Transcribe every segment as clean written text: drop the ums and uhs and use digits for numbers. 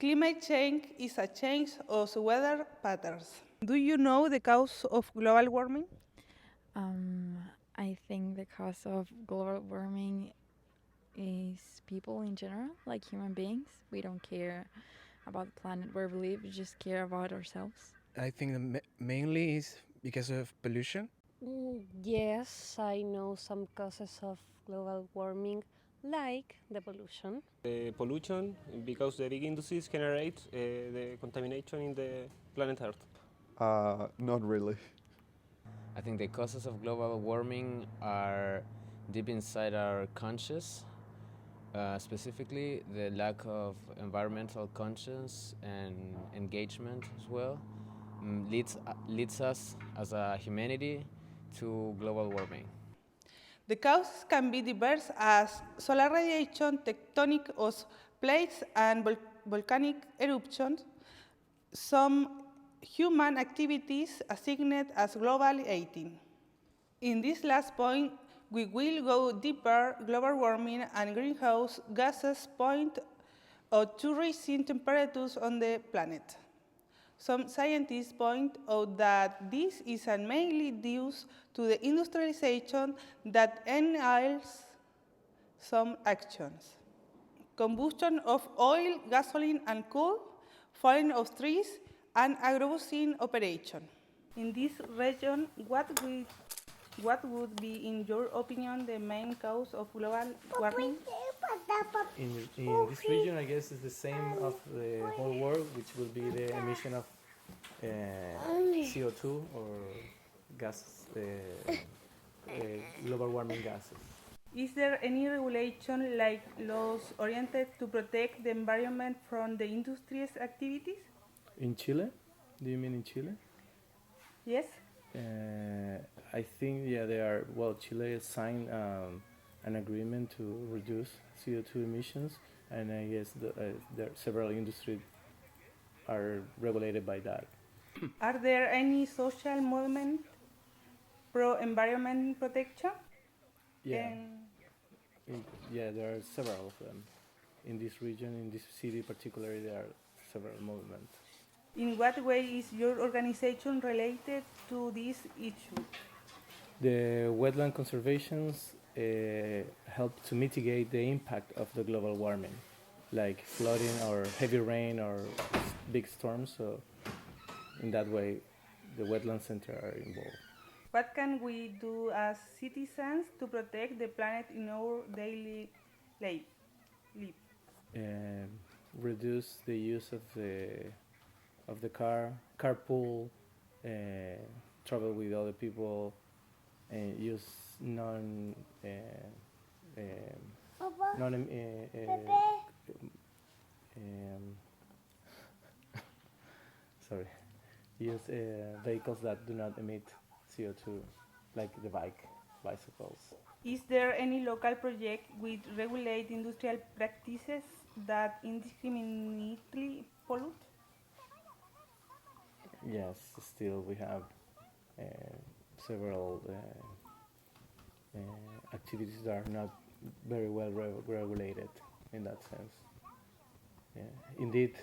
Climate change is a change of weather patterns. Do you know the cause of global warming? I think the cause of global warming is people in general, like human beings. We don't care about the planet where we live, we just care about ourselves. I think mainly is because of pollution. Yes, I know some causes of global warming, like the pollution. The pollution, because the big industries generate the contamination in the planet Earth. Not really. I think the causes of global warming are deep inside our conscious, specifically the lack of environmental conscience and engagement as well leads us as a humanity to global warming. The causes can be diverse as solar radiation, tectonic plates, and volcanic eruptions. Some human activities assigned as global 18. In this last point, we will go deeper. Global warming and greenhouse gases point out to rising temperatures on the planet. Some scientists point out that this is mainly due to the industrialization that enables some actions. Combustion of oil, gasoline, and coal, falling of trees, and agrobusing operation. In this region, what would be, in your opinion, the main cause of global warming? In this region, I guess it's the same of the whole world, which will be the emission of CO2 or gas, global warming gases. Is there any regulation like laws oriented to protect the environment from the industry's activities? In Chile? Do you mean in Chile? Yes. I think, yeah, they are. Well, Chile signed an agreement to reduce CO2 emissions, and I guess there several industries are regulated by that. Are there any social movements pro-environment protection? Yeah. Yeah, there are several of them. In this region, in this city particularly, there are several movements. In what way is your organization related to this issue? The wetland conservations help to mitigate the impact of the global warming, like flooding or heavy rain or big storms. So in that way, the wetland center are involved. What can we do as citizens to protect the planet in our daily life? Reduce the use of the carpool, travel with other people, and use sorry, use vehicles that do not emit CO2, like the bicycles. Is there any local project which regulate industrial practices that indiscriminately pollute? Yes, still we have several activities that are not very well regulated in that sense. Yeah. Indeed,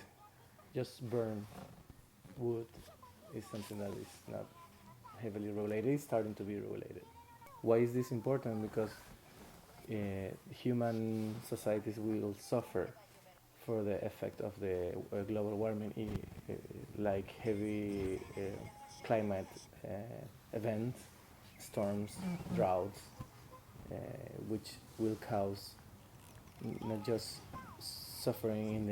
just burn wood is something that is not heavily regulated. It's starting to be regulated. Why is this important? Because human societies will suffer for the effect of the global warming, like heavy climate events, storms, droughts, which will cause not just suffering in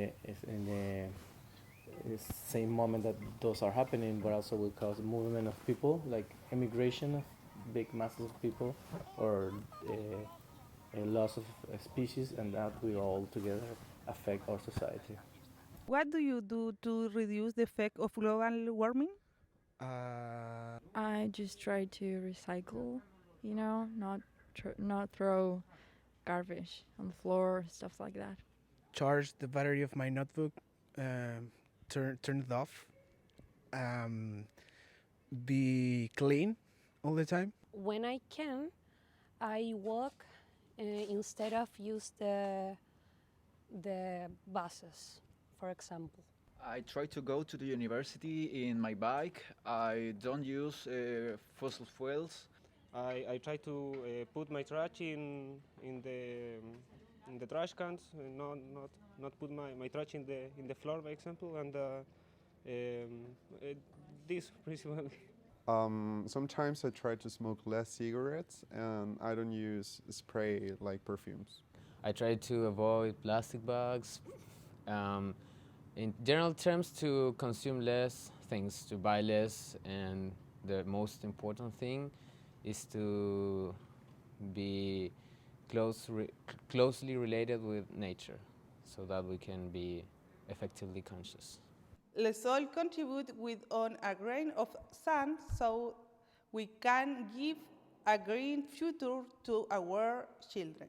the same moment that those are happening, but also will cause movement of people, like emigration of big masses of people, or a loss of species, and that will all together affect our society. What do you do to reduce the effect of global warming? I just try to recycle, not throw garbage on the floor, stuff like that. Charge the battery of my notebook, turn it off, be clean all the time. When I can, I walk instead of use the buses. for example? I try to go to the university in my bike. I don't use fossil fuels. I try to put my trash in the trash cans, not put my trash in the floor, for example, and this principally. Sometimes I try to smoke less cigarettes and I don't use spray like perfumes. I try to avoid plastic bags. In general terms, to consume less things, to buy less, and the most important thing is to be closely related with nature so that we can be effectively conscious. Let's all contribute with on a grain of sand so we can give a green future to our children.